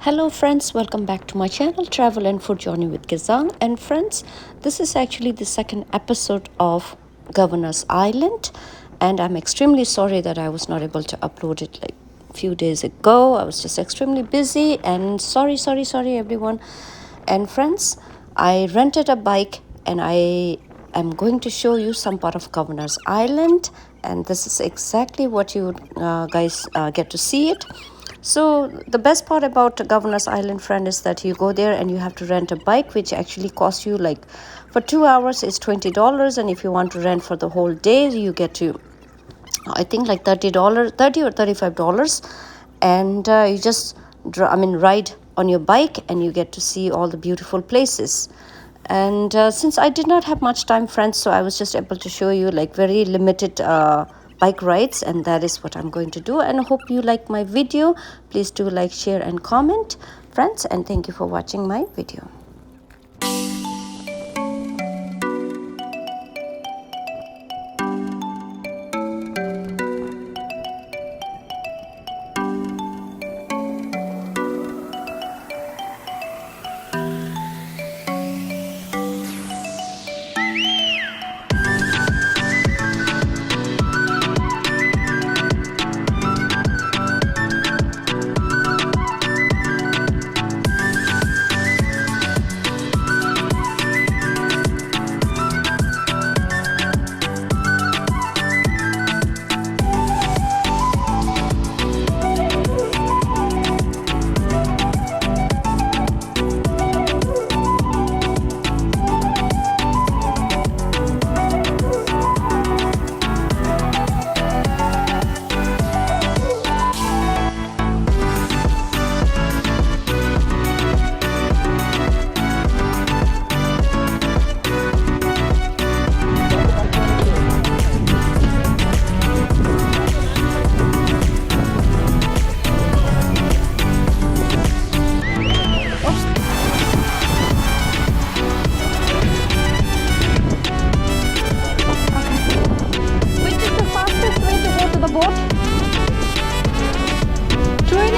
Hello friends, welcome back to my channel Travel and Food Journey with Gizang. And friends, this is actually the second episode of Governor's Island, and I'm extremely sorry that I was not able to upload it like a few days ago. I was just extremely busy, and sorry everyone. And friends, I rented a bike and I am going to show you some part of Governor's Island, and this is exactly what you guys get to see it. So the best part about Governor's Island, friend, is that you go there and you have to rent a bike, which actually costs you like for 2 hours is $20, and if you want to rent for the whole day, you get to I think like $30 or $35, and you just ride on your bike and you get to see all the beautiful places. And since I did not have much time, friends, so I was just able to show you like very limited bike rides, and that is what I'm going to do. And I hope you like my video. Please do like, share and comment, friends, and thank you for watching my video.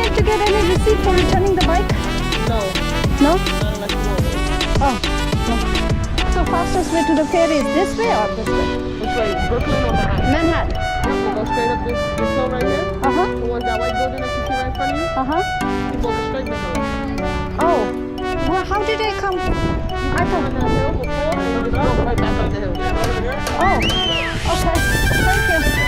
To get any receipt for returning the bike? No. No? Unless you want it. Oh, no. So fastest way to the ferry is this way or this way? Which way? Brooklyn or Manhattan? Manhattan. You go straight up this hill right here. Uh-huh. The one, that white building that you see right in front of you. Uh-huh. You go straight this hill. Oh. Well, how did I come? I On thought. that hill before, and then just go right back up the hill. Oh. Okay. Thank you.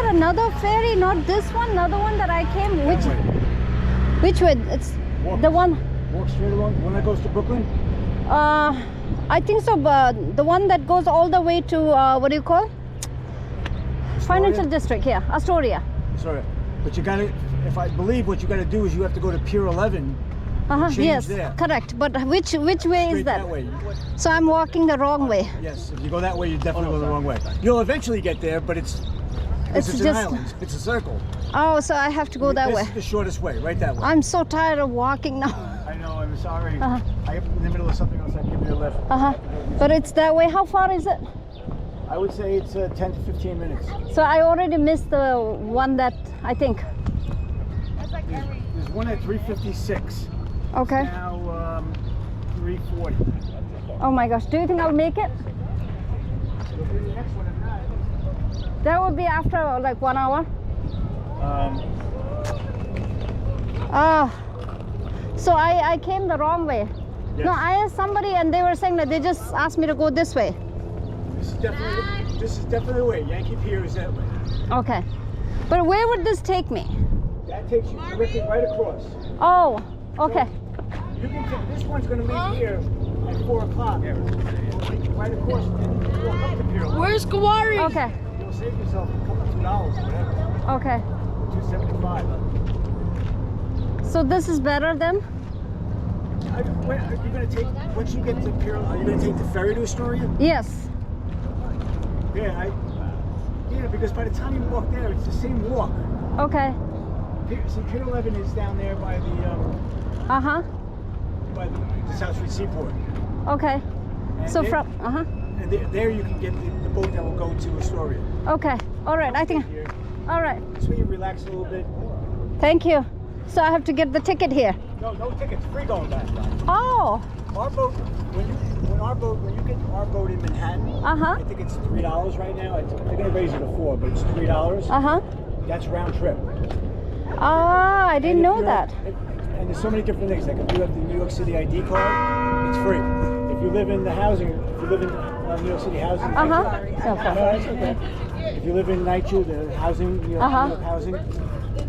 Another ferry, not this one, another one that I came. Which way? It's the one. Walk straight along. One that goes to Brooklyn. I think so. The one that goes all the way to what do you call? Astoria? Financial district. Yeah, Astoria. Sorry. But you gotta, if I believe what you gotta do is you have to go to Pier 11. Change Yes, there. correct. But which way is Straight that? that way. So I'm walking the wrong way. Yes, if you go that way, you definitely go the wrong way. You'll eventually get there, but it's an just- island. It's a circle. Oh, so I have to go that This way. is the shortest way, right that way. I'm so tired of walking now. I know, I'm sorry. Uh-huh. I'm in the middle of something else. I can give you a lift. But it's that way. How far is it? I would say it's 10 to 15 minutes. So I already missed the one that I think. There's one at 356. Okay. Now 340. Oh my gosh. Do you think I'll make it? It'll be the next one at 9. That would be after like 1 hour. So I came the wrong way. Yes. No, I asked somebody and they were saying that they just asked me to go this way. This is definitely the way. Yankee Pier is that way. Okay. But where would this take me? That takes you directly right across. Oh, okay. You can take, this one's going to meet here at 4 o'clock. Right across and you walk up the pier. Where's Kawari? Okay. You'll save yourself a couple $2 or whatever. Okay. $2.75. So this is better then? Are you going to take, once you get to the pier, are you going to take the ferry to Astoria? Yes. Yeah, because by the time you walk there, it's the same walk. Okay. See, Pier 11 is down there by the by the South Street Seaport. Okay. And So there, from and there you can get the boat that will go to Astoria. Okay. All right. I think. Here. All right. This way you relax a little bit. Thank you. So I have to get the ticket here. No tickets, free going back. Oh. Our boat, when you get our boat in Manhattan, I think it's $3 right now. They're gonna raise it to $4, but it's $3. That's round trip. Ah, I didn't know you're- that. And there's so many different things. Like if you have the New York City ID card, it's free. If you live in the housing, if you live in New York City housing, No, no, that's okay. If you live in NYCHU, the housing, New York housing,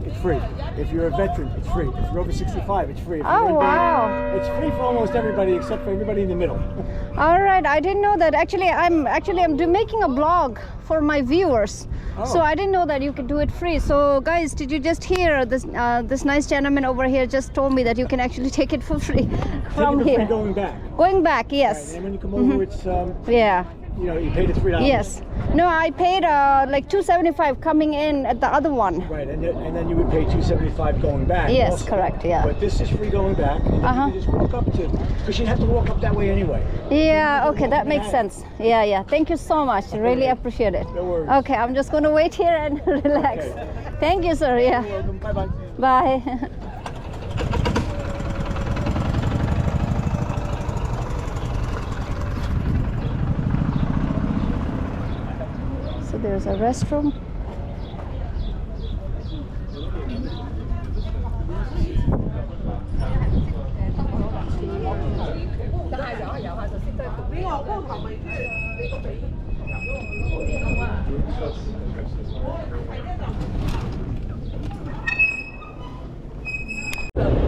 it's free. If you're a veteran, it's free. If you're over 65, it's free. If you're Oh, in bed, wow. it's free for almost everybody except for everybody in the middle. All right. I didn't know that. Actually, I'm making a blog for my viewers. So I didn't know that you could do it free. So guys, did you just hear this? This nice gentleman over here just told me that you can actually take it for free from Take it for free here. going back. Going back, Right, yes. and when you come over, it's Yeah. you pay the $3. Yes. No, I paid like $2.75 coming in at the other one. Right, and then you would pay $2.75 going back. Yes, also. correct, yeah. But this is free going back. And then you can just walk up to, because you'd have to walk up that way anyway. Yeah, okay, that makes sense. Yeah. Thank you so much. Really appreciate it. No worries. Okay, I'm just going to wait here and relax. Okay. Thank you, sir. Yeah. You're welcome. Bye-bye. Bye. So there's a restroom.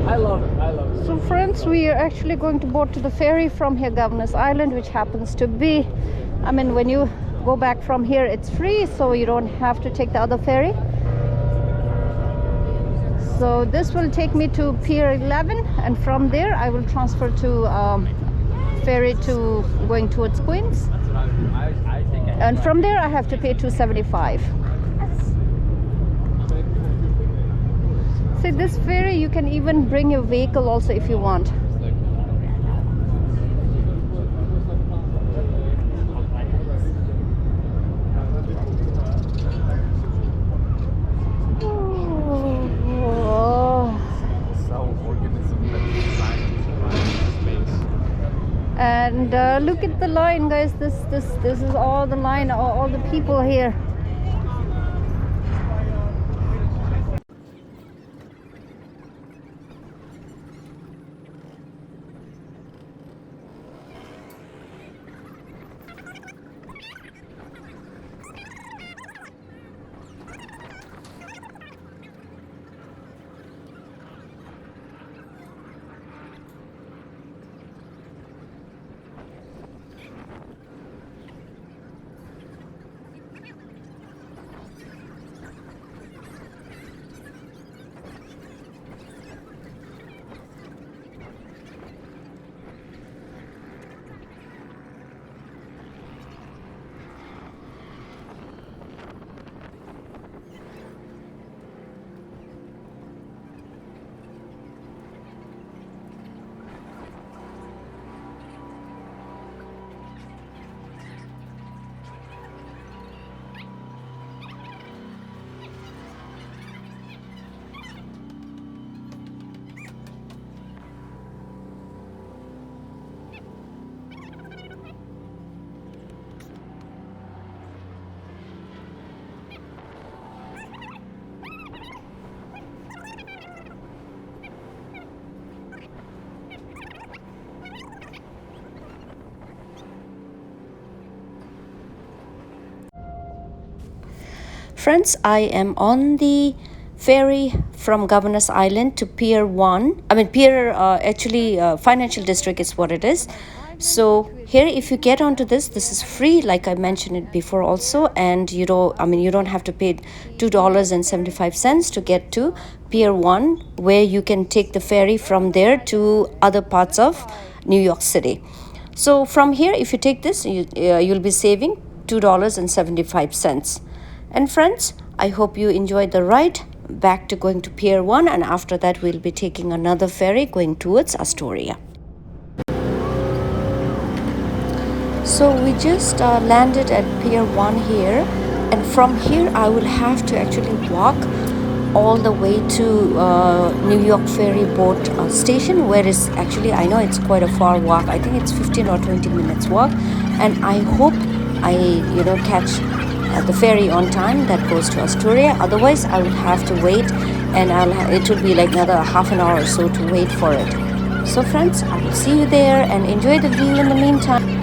I love it. So friends, we are actually going to board to the ferry from here, Governor's Island, which happens to be, I mean, when you go back from here, it's free, so you don't have to take the other ferry. So this will take me to Pier 11, and from there I will transfer to ferry to going towards Queens. And from there I have to pay $2.75. See, this ferry you can even bring your vehicle also if you want. And look at the line, guys. This is all the line, all the people here. friends, I am on the ferry from Governor's Island to Pier 1. I mean, Pier, Financial District is what it is. So here, if you get onto this is free, like I mentioned it before also, and you don't have to pay $2.75 to get to Pier 1, where you can take the ferry from there to other parts of New York City. So from here, if you take this, you'll be saving $2.75. And friends, I hope you enjoyed the ride back to going to Pier 1, and after that we'll be taking another ferry going towards Astoria. So we just landed at Pier 1 here, and from here I will have to actually walk all the way to New York ferry boat station, where is actually, I know it's quite a far walk. I think it's 15 or 20 minutes walk, and I hope I catch the ferry on time that goes to Astoria. Otherwise I will have to wait, and it will be like another half an hour or so to wait for it. So friends, I will see you there, and enjoy the view in the meantime.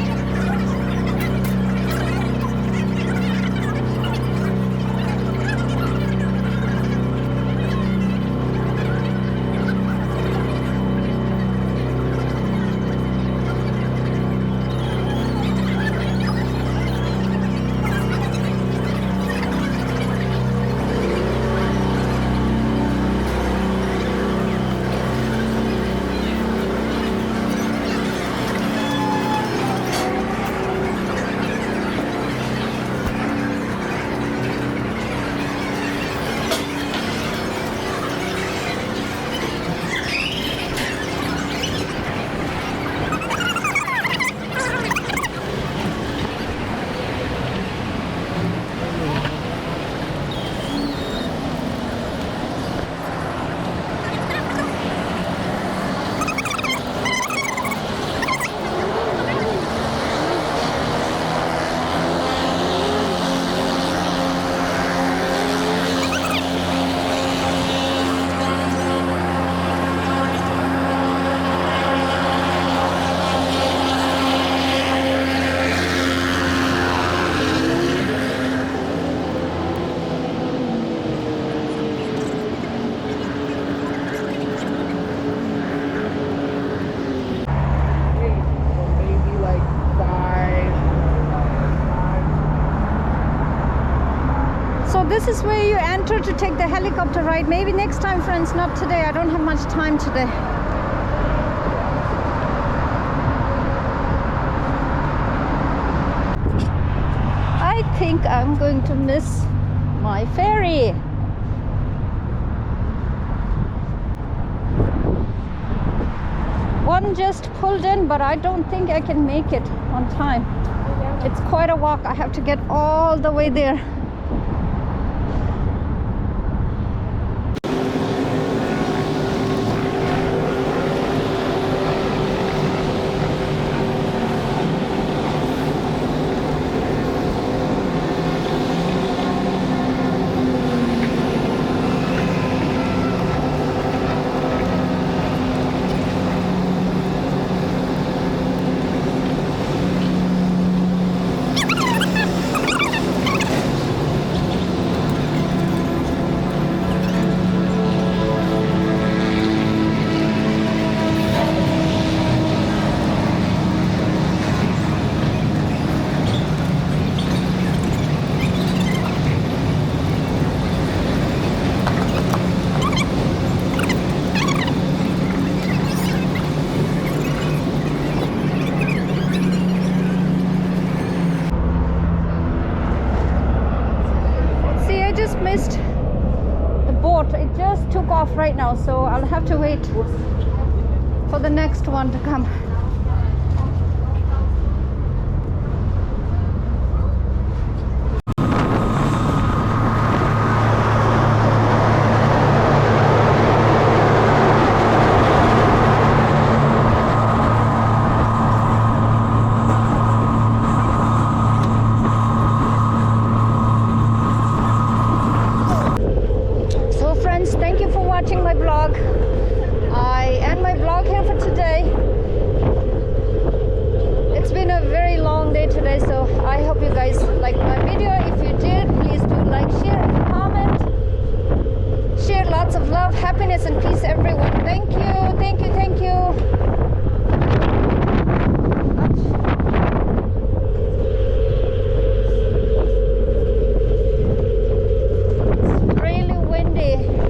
This is where you enter to take the helicopter ride. Maybe next time, friends, not today. I don't have much time today. I think I'm going to miss my ferry. One just pulled in, but I don't think I can make it on time. It's quite a walk. I have to get all the way there. Missed the boat. It just took off right now, so I'll have to wait for the next one to come. Thank you for watching my vlog. I end my vlog here for today. It's been a very long day today, so I hope you guys liked my video. If you did, please do like, share, comment, share. Lots of love, happiness, and peace, everyone. Thank you, thank you, thank you. It's really windy.